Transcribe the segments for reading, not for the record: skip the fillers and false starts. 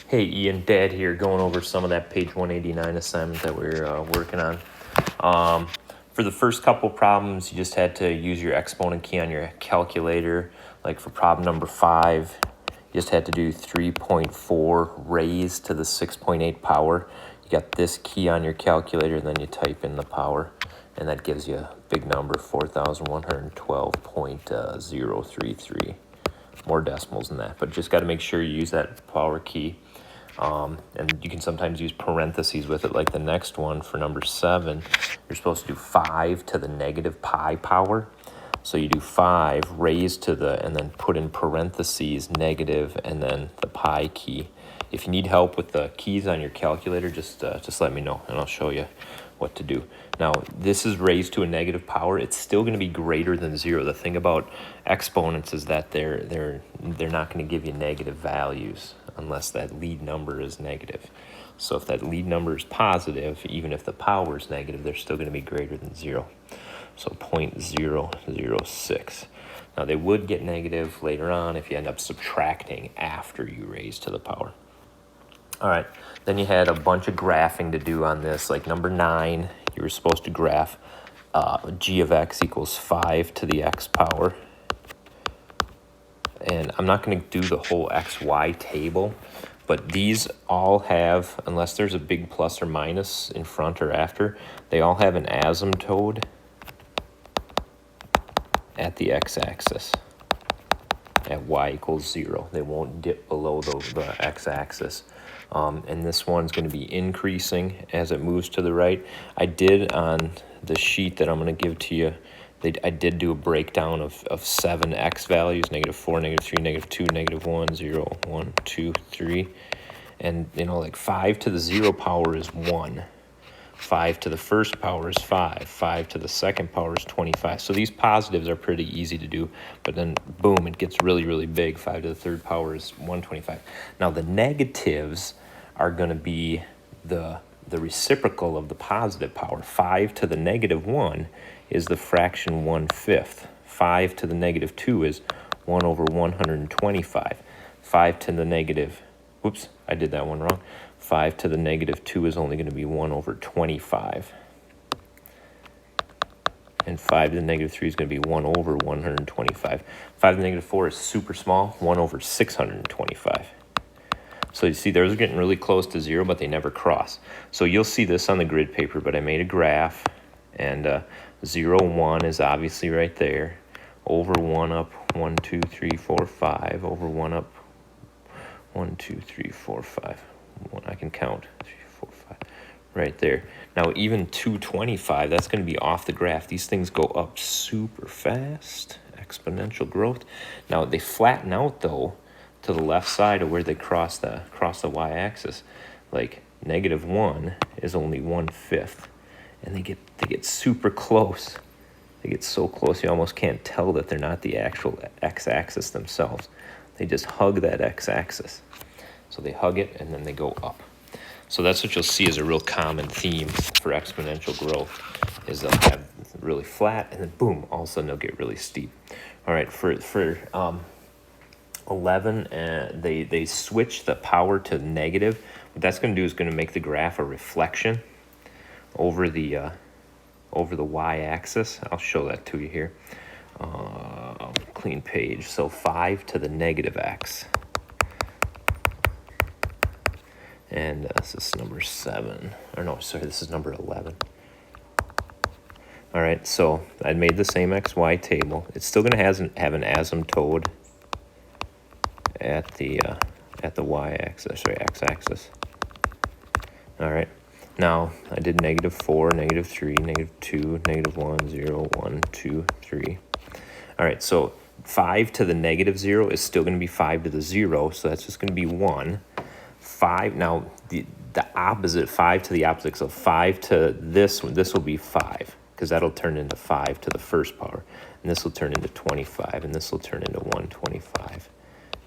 Hey Ian, Dad here, going over some of that page 189 assignment that we're working on. For the first couple problems, you just had to use your exponent key on your calculator. Like for problem number 5, you just had to do 3.4 raised to the 6.8 power. You got this key on your calculator, and then you type in the power, and that gives you a big number, 4,112.033. More decimals than that, but just got to make sure you use that power key. And you can sometimes use parentheses with it, like the next one for number 7. You're supposed to do 5 to the negative pi power. So you do 5 raised to the, and then put in parentheses negative, and then the pi key. If you need help with the keys on your calculator, just let me know, and I'll show you what to do. Now, this is raised to a negative power. It's still going to be greater than 0. The thing about exponents is that they're not going to give you negative values unless that lead number is negative. So if that lead number is positive, even if the power is negative, they're still going to be greater than 0. So 0.006. Now, they would get negative later on if you end up subtracting after you raise to the power. All right, then you had a bunch of graphing to do on this. Like number 9, you were supposed to graph g of x equals 5 to the x power. And I'm not going to do the whole xy table, but these all have, unless there's a big plus or minus in front or after, they all have an asymptote at the x-axis at y equals 0. They won't dip below the x-axis. And this one's going to be increasing as it moves to the right. I did on the sheet that I'm going to give to you, I did do a breakdown of 7 x values, -4, -3, -2, -1, 0, 1, 2, 3. And, like 5 to the 0 power is 1. 5 to the first power is 5. 5 to the second power is 25. So these positives are pretty easy to do, but then boom, it gets really, really big. 5 to the third power is 125. Now the negatives are going to be the reciprocal of the positive power. 5 to the -1 is the fraction 1/5. 5 to the -2 is 1 over 125. 5 to the negative, whoops, I did that one wrong. 5 to the -2 is only going to be 1 over 25. And 5 to the -3 is going to be 1 over 125. 5 to the -4 is super small, 1 over 625. So you see, those are getting really close to 0, but they never cross. So you'll see this on the grid paper, but I made a graph, and 0, 1 is obviously right there. Over 1 up, 1, 2, 3, 4, 5. Over 1 up, 1, 2, 3, 4, 5. I can count 3, 4, 5 right there. Now even 225, that's going to be off the graph. These things go up super fast, exponential growth. Now they flatten out though to the left side of where they cross the y-axis. Like -1 is only 1/5, and they get super close. They get so close you almost can't tell that they're not the actual x-axis themselves. They just hug that x-axis. So they hug it, and then they go up. So that's what you'll see as a real common theme for exponential growth, is they'll have really flat, and then boom, all of a sudden they'll get really steep. All right, for 11, they switch the power to negative. What that's going to do is going to make the graph a reflection over the y-axis. I'll show that to you here. Clean page. So 5 to the -x. And this is number 7. Or no, sorry, this is number 11. All right, so I made the same XY table. It's still going to have an asymptote at the y-axis, or x-axis. All right, now I did -4, -3, -2, -1, 0, 1, 2, 3. All right, so 5 to the -0 is still going to be 5 to the 0, so that's just going to be 1. 5, now the opposite, 5 to the opposite, so 5 to this one, this will be 5, because that'll turn into 5 to the first power, and this will turn into 25, and this will turn into 125,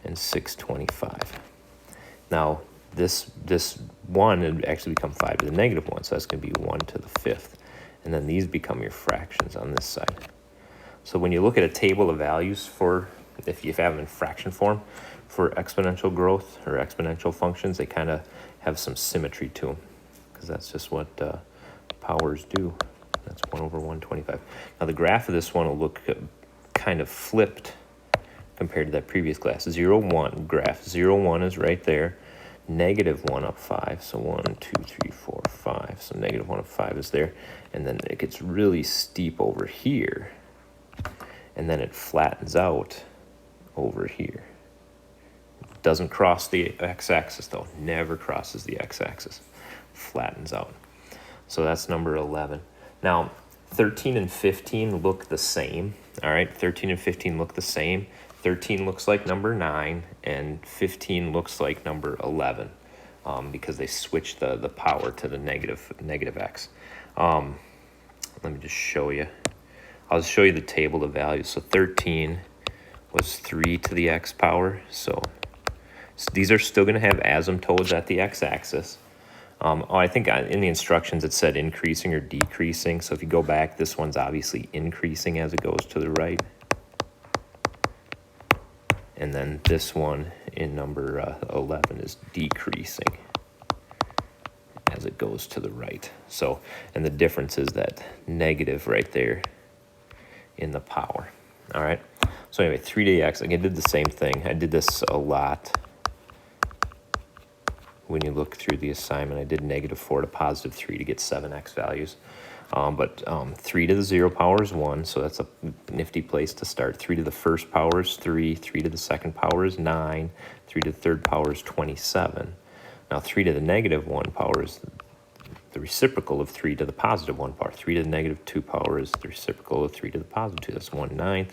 and 625. Now, this 1 would actually become 5 to the -1, so that's going to be 1 to the 5th, and then these become your fractions on this side. So when you look at a table of values for, if you have them in fraction form, for exponential growth or exponential functions, they kind of have some symmetry to them, because that's just what powers do. That's 1 over 125. Now the graph of this one will look kind of flipped compared to that previous class. 0, 1 graph. 0, 1 is right there. Negative 1 up 5. So 1, 2, 3, 4, 5. So negative 1 up 5 is there. And then it gets really steep over here. And then it flattens out over here. Doesn't cross the x-axis though. Never crosses the x-axis. Flattens out. So that's number 11. Now, 13 and 15 look the same. All right, 13 and 15 look the same. 13 looks like number 9, and 15 looks like number 11, because they switch the power to the negative x. Let me just show you. I'll just show you the table of values. So 13 was 3 to the x power. So these are still going to have asymptotes at the x-axis. I think in the instructions it said increasing or decreasing. So if you go back, this one's obviously increasing as it goes to the right. And then this one in number 11 is decreasing as it goes to the right. So, and the difference is that negative right there in the power. All right. So anyway, 3 to the x, again, I did the same thing. I did this a lot. When you look through the assignment, I did -4 to +3 to get 7x values. But 3 to the 0 power is 1, so that's a nifty place to start. 3 to the first power is 3. 3 to the second power is 9. 3 to the third power is 27. Now 3 to the -1 power is the reciprocal of 3 to the +1 power. 3 to the -2 power is the reciprocal of 3 to the +2. That's 1/9.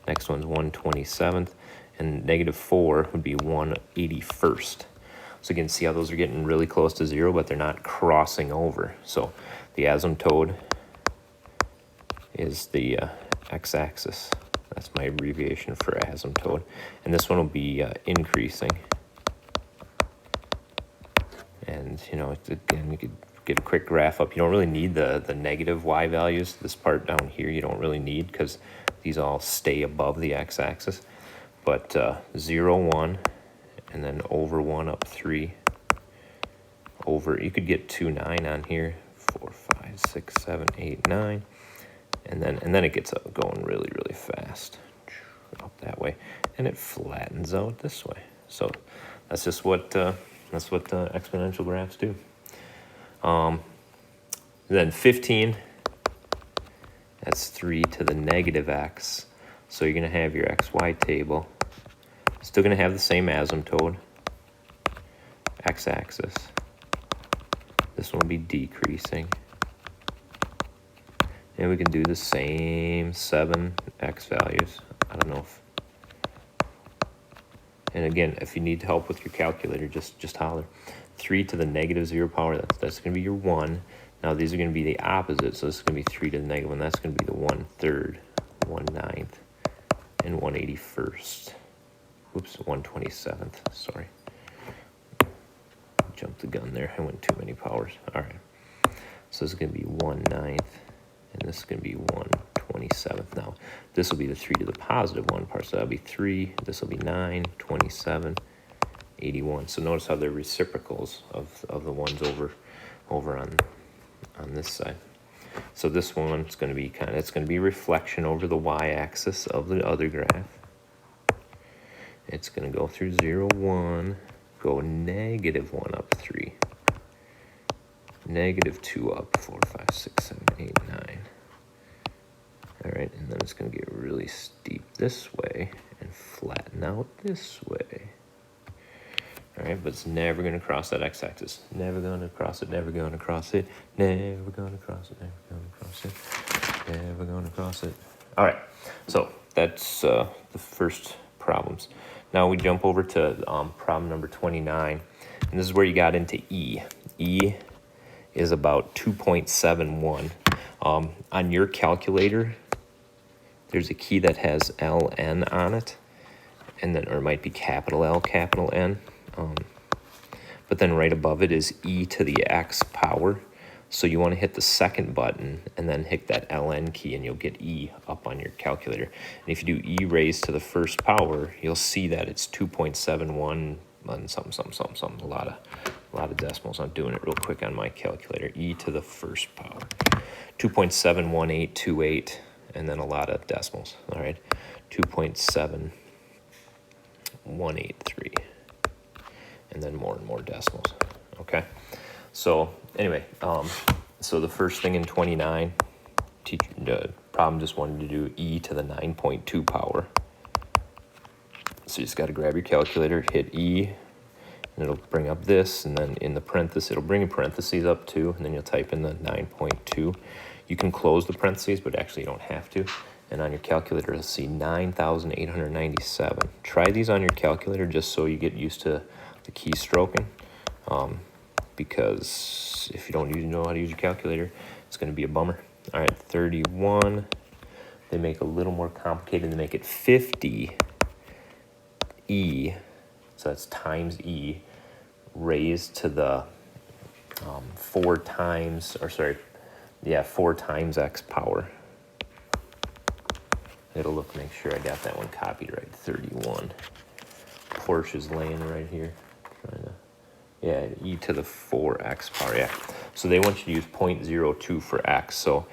Next one's 1/27th. And -4 would be 1/81st. So again, see how those are getting really close to 0, but they're not crossing over. So the asymptote is the x-axis. That's my abbreviation for asymptote. And this one will be increasing. And, you know, again, you could get a quick graph up. You don't really need the negative y values. This part down here you don't really need, because these all stay above the x-axis. But 0, 1, and then over 1 up 3. Over, you could get 2, 9 on here. 4, 5, 6, 7, 8, 9, and then it gets up going really, really fast up that way, and it flattens out this way. So that's just what exponential graphs do. Then 15, that's 3 to the -x. So you're going to have your xy table. Still going to have the same asymptote, x-axis. This one will be decreasing. And we can do the same 7x values. I don't know if... And again, if you need help with your calculator, just holler. 3 to the -0 power, that's going to be your 1. Now these are going to be the opposite, so this is going to be 3 to the -1. That's going to be the 1/3, 1/9, and 1/81st. Oops, 1/27th, sorry. Jumped the gun there. I went too many powers. All right. So this is going to be 1/9, and this is going to be 1/27th. Now, this will be the 3 to the +1 part. So that'll be 3. This will be 9, 27, 81. So notice how they're reciprocals of the ones over on this side. So this one's going to be it's going to be reflection over the y-axis of the other graph. It's going to go through 0, 1. Go -1 up 3, -2 up 4, 5, 6, 7, 8, 9. All right, and then it's going to get really steep this way and flatten out this way. All right, but it's never going to cross that x-axis. Never going to cross it, never going to cross it, never going to cross it, never going to cross it, never going to cross it. All right, so that's the first problems. Now we jump over to problem number 29, and this is where you got into E. E is about 2.71. On your calculator, there's a key that has LN on it, and then, or it might be capital L, capital N. But then right above it is e to the x power. So you want to hit the second button and then hit that LN key, and you'll get E up on your calculator. And if you do E raised to the first power, you'll see that it's 2.71 and something, a lot of decimals. I'm doing it real quick on my calculator. E to the first power, 2.71828, and then a lot of decimals. All right, 2.7183, and then more and more decimals. Okay. So anyway, so the first thing in 29, the problem just wanted to do E to the 9.2 power. So you just got to grab your calculator, hit E, and it'll bring up this, and then in the parentheses, it'll bring in parentheses up too, and then you'll type in the 9.2. You can close the parentheses, but actually you don't have to. And on your calculator, you'll see 9,897. Try these on your calculator just so you get used to the keystroking. Because if you don't know how to use your calculator, it's going to be a bummer. All right, 31. They make it a little more complicated. They make it 50 E, so that's times E, raised to the 4 times X power. It'll look, make sure I got that one copied right. 31. Porsche's laying right here. Yeah, E to the 4x power, yeah. So they want you to use 0.02 for x. So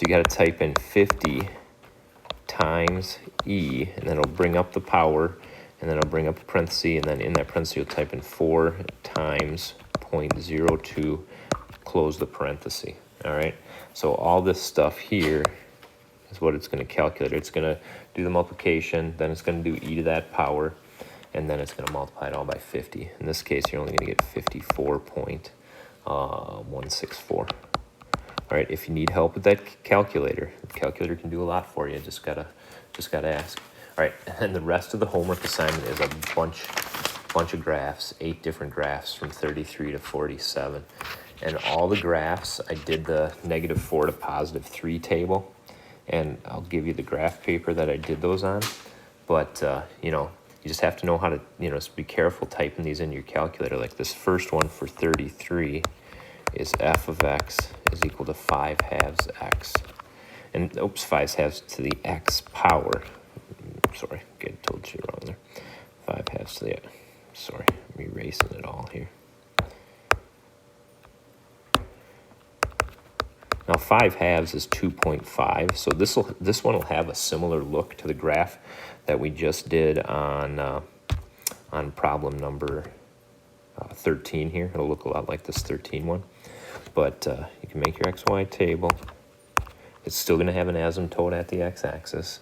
you got to type in 50 times E, and then it'll bring up the power, and then it'll bring up a parenthesis, and then in that parenthesis you'll type in 4 times 0.02, close the parenthesis, all right? So all this stuff here is what it's going to calculate. It's going to do the multiplication, then it's going to do E to that power, and then it's going to multiply it all by 50. In this case, you're only going to get 54.164. All right, if you need help with that calculator, the calculator can do a lot for you. Just gotta ask. All right, and the rest of the homework assignment is a bunch of graphs, 8 different graphs from 33 to 47. And all the graphs, I did the -4 to +3 table, and I'll give you the graph paper that I did those on. But, you just have to know how to, just be careful typing these into your calculator. Like this first one for 33 is f of x is equal to 5/2 x. And, 5/2 to the x power. Sorry, I told you wrong there. 5/2 to the x. Sorry, I'm erasing it all here. Now 5/2 is 2.5, so this one will have a similar look to the graph that we just did on problem number 13 here. It'll look a lot like this 13 one, but you can make your XY table. It's still going to have an asymptote at the x-axis.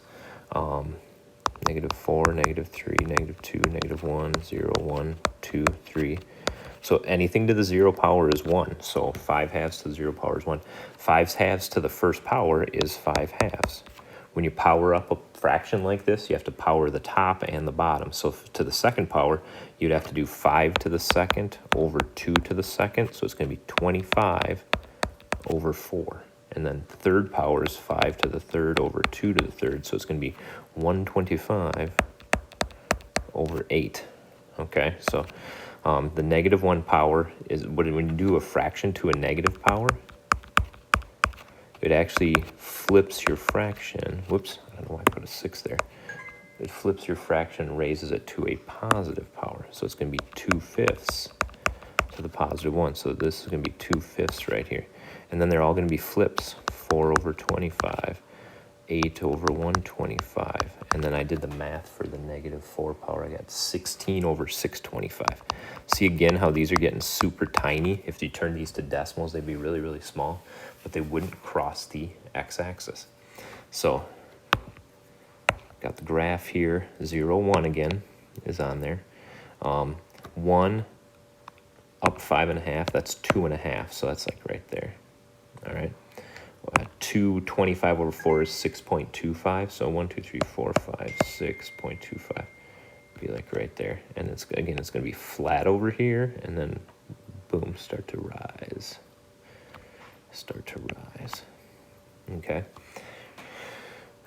-4, -3, -2, -1, 0, 1, 2, 3. So anything to the 0 power is 1. So 5/2 to the 0 power is 1. 5/2 to the first power is 5/2. When you power up a fraction like this, you have to power the top and the bottom. So to the second power, you'd have to do 5 to the second over 2 to the second. So it's going to be 25 over 4. And then third power is 5 to the third over 2 to the third. So it's going to be 125 over 8. Okay, so the -1 power is, when you do a fraction to a negative power, it actually flips your fraction. Whoops, I don't know why I put a 6 there. It flips your fraction and raises it to a positive power. So it's going to be 2/5 to the +1. So this is going to be 2/5 right here. And then they're all going to be flips. 4 over 25, 8 over 125. And then I did the math for the -4 power. I got 16 over 625. See again how these are getting super tiny. If you turn these to decimals, they'd be really, really small, but they wouldn't cross the x-axis. So got the graph here. 0, 1 again is on there. 1 up 5.5, that's 2.5. So that's like right there. All right. 225 over 4 is 6.25. So 1, 2, 3, 4, 5, 6.25. Be like right there. And it's going to be flat over here, and then boom, start to rise. Okay.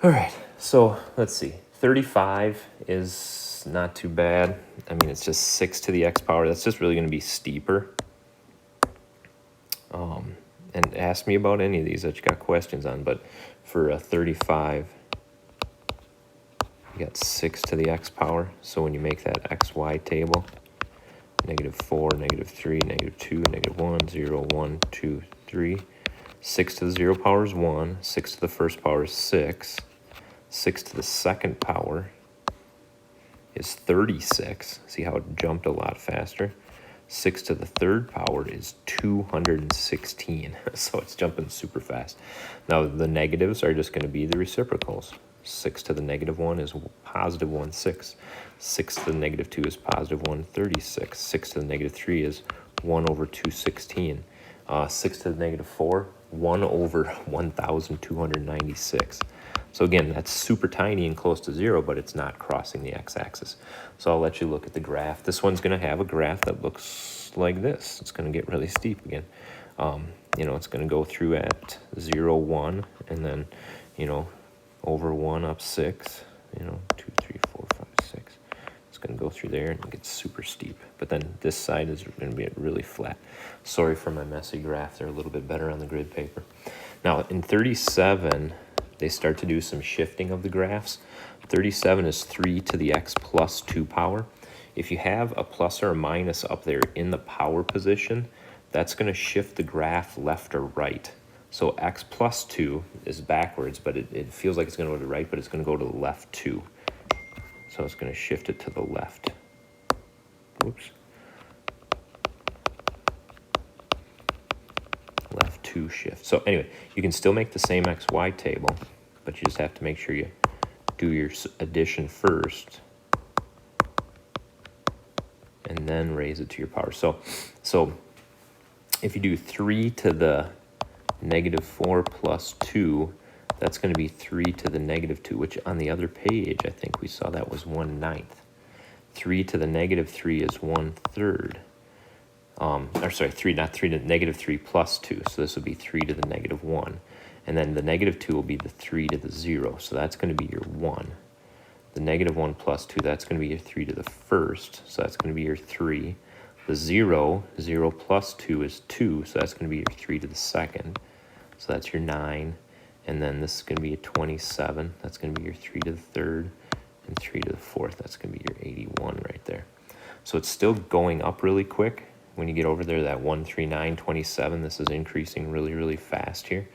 All right. So let's see. 35 is not too bad. I mean, it's just 6 to the x power. That's just really going to be steeper. and ask me about any of these that you got questions on, but for a 35, you got 6 to the x power. So when you make that xy table, -4, -3, -2, -1, 0, 1, 2, 3. 6 to the 0 power is 1. 6 to the first power is 6. 6 to the second power is 36. See how it jumped a lot faster? 6 to the third power is 216. So it's jumping super fast. Now the negatives are just going to be the reciprocals. 6 to the -1 is positive 1/6. 6 to the -2 is positive 1/36. 6 to the -3 is 1 over 216. 6 to the -4, 1 over 1,296. So again, that's super tiny and close to 0, but it's not crossing the x-axis. So I'll let you look at the graph. This one's going to have a graph that looks like this. It's going to get really steep again. It's going to go through at 0, 1, and then, over 1 up 6, 2, 3, 4, 5, 6. It's going to go through there and it gets super steep. But then this side is going to be really flat. Sorry for my messy graph. They're a little bit better on the grid paper. Now in 37, they start to do some shifting of the graphs. 37 is 3 to the x plus 2 power. If you have a plus or a minus up there in the power position, that's going to shift the graph left or right. So x plus 2 is backwards, but it feels like it's going to go to the right, but it's going to go to the left 2. So it's going to shift it to the left. Whoops. Left 2 shift. So anyway, you can still make the same xy table, but you just have to make sure you do your addition first and then raise it to your power. So if you do 3 to the -4 plus 2, that's going to be 3 to the -2, which on the other page, I think we saw that was 1/9. 3 to the -3 is 1/3. Or sorry, 3, not 3 to -3 plus 2. So this would be 3 to the -1. And then the -2 will be the 3 to the 0. So that's going to be your 1. The -1 plus 2, that's going to be your 3 to the first. So that's going to be your 3. The 0 plus 2 is 2. So that's going to be your 3 to the second. So that's your 9. And then this is going to be a 27. That's going to be your 3 to the third. And 3 to the fourth. That's going to be your 81 right there. So it's still going up really quick. When you get over there, that 139.27, this is increasing really, really fast here.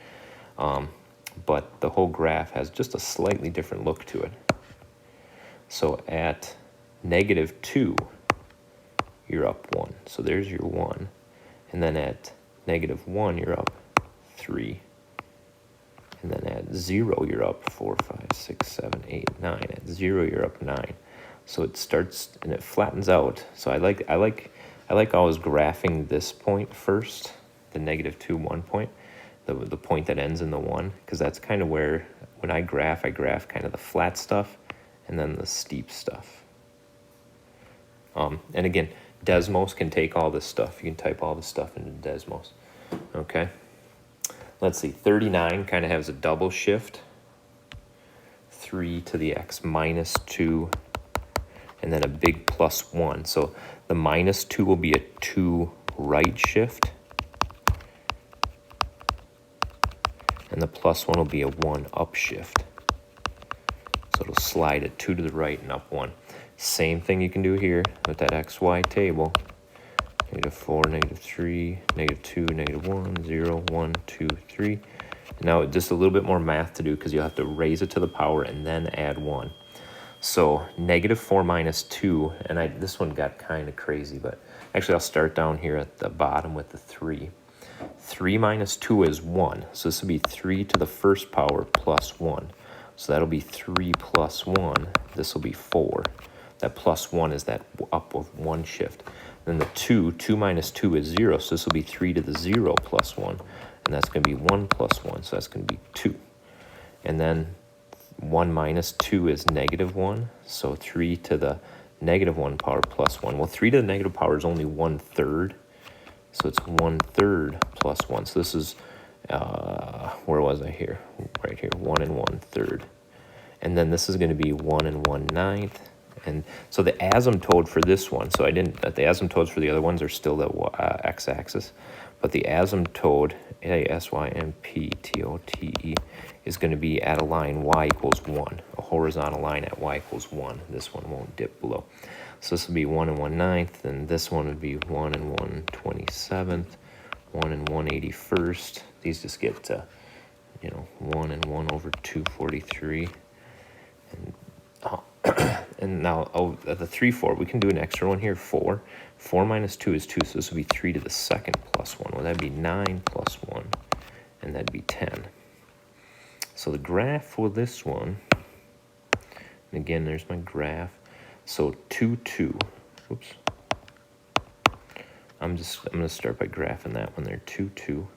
But the whole graph has just a slightly different look to it. So at -2, you're up 1. So there's your 1. And then at -1, you're up 3. And then at 0, you're up 4, 5, 6, 7, 8, 9. At 0, you're up 9. So it starts and it flattens out. So I like always graphing this point first, the -2, 1 point, the point that ends in the 1, because that's kind of where, when I graph kind of the flat stuff and then the steep stuff. And again, Desmos can take all this stuff. You can type all this stuff into Desmos. Okay. Let's see, 39 kind of has a double shift. 3 to the x minus 2, and then a big plus 1. So the -2 will be a 2 right shift, and the plus 1 will be a 1 up shift. So it'll slide it 2 to the right and up 1. Same thing you can do here with that xy table. -4, -3, -2, -1, 0, 1, 2, 3. Now just a little bit more math to do because you'll have to raise it to the power and then add 1. So -4 minus 2, and this one got kind of crazy, but actually I'll start down here at the bottom with the 3. 3 minus 2 is 1, so this will be 3 to the first power plus 1. So that'll be 3 plus 1, this will be 4. That plus 1 is that up of 1 shift. Then the 2 minus 2 is 0, so this will be 3 to the 0 plus 1, and that's going to be 1 plus 1, so that's going to be 2. And then 1 minus 2 is -1, so 3 to the -1 power plus 1. Well, 3 to the negative power is only 1/3, so it's 1/3 plus 1. So this is, where was I here? Right here, 1 and 1/3. And then this is going to be 1 and 1/9. And so the asymptote for this one, so the asymptotes for the other ones are still the x-axis, but the asymptote, asymptote, is going to be at a line y equals 1, a horizontal line at y equals 1. This one won't dip below. So this will be 1 and 1/9, and this one would be 1 and 1/27, 1 and 1/81. These just get to, 1 and 1 over 243. And and now, the 3, 4, we can do an extra one here, 4. 4 minus 2 is 2, so this would be 3 to the second plus 1. Well, that'd be 9 plus 1, and that'd be 10. So the graph for this one, and again, there's my graph. So 2, 2. Oops. I'm going to start by graphing that one there. 2, 2.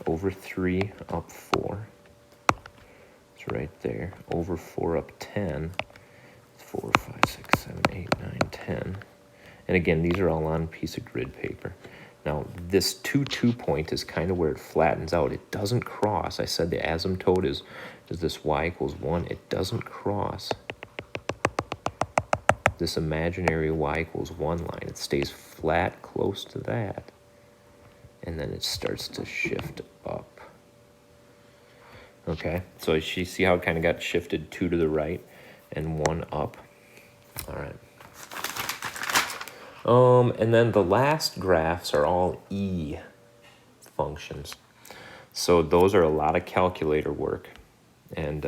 Over 3, up 4. It's right there. Over 4, up 10. 4, 5, 6, 7, 8, 9, 10. And again, these are all on a piece of grid paper. Now, this 2, 2 point is kind of where it flattens out. It doesn't cross. I said the asymptote is this y equals 1. It doesn't cross this imaginary y equals 1 line. It stays flat close to that. And then it starts to shift up. Okay, so you see how it kind of got shifted 2 to the right and 1 up? All right. And then the last graphs are all E functions. So those are a lot of calculator work. And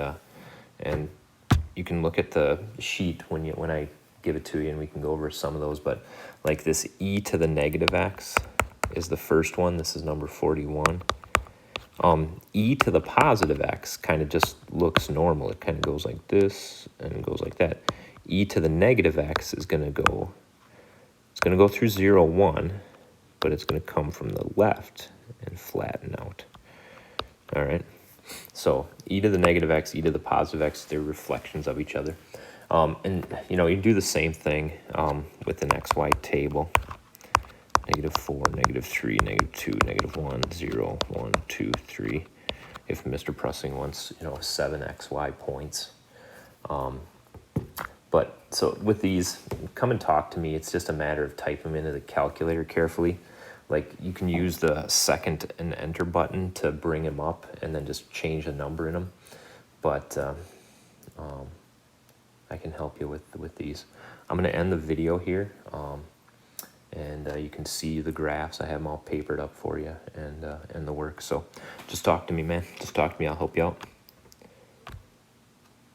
you can look at the sheet when I give it to you, and we can go over some of those. But like this e to the negative x is the first one. This is number 41. E to the positive x kind of just looks normal. It kind of goes like this and it goes like that. E to the negative x is going to go, it's going to go through 0, 1, but it's going to come from the left and flatten out. All right. So e to the negative x, e to the positive x, they're reflections of each other. And, you do the same thing with an xy table. -4, -3, -2, -1, 0, 1, 2, 3. If Mr. Pressing wants, 7 xy points. But so with these, come and talk to me. It's just a matter of typing them into the calculator carefully. Like you can use the second and enter button to bring them up and then just change the number in them. But I can help you with these. I'm going to end the video here. And you can see the graphs. I have them all papered up for you and the work. So just talk to me, man. Just talk to me. I'll help you out.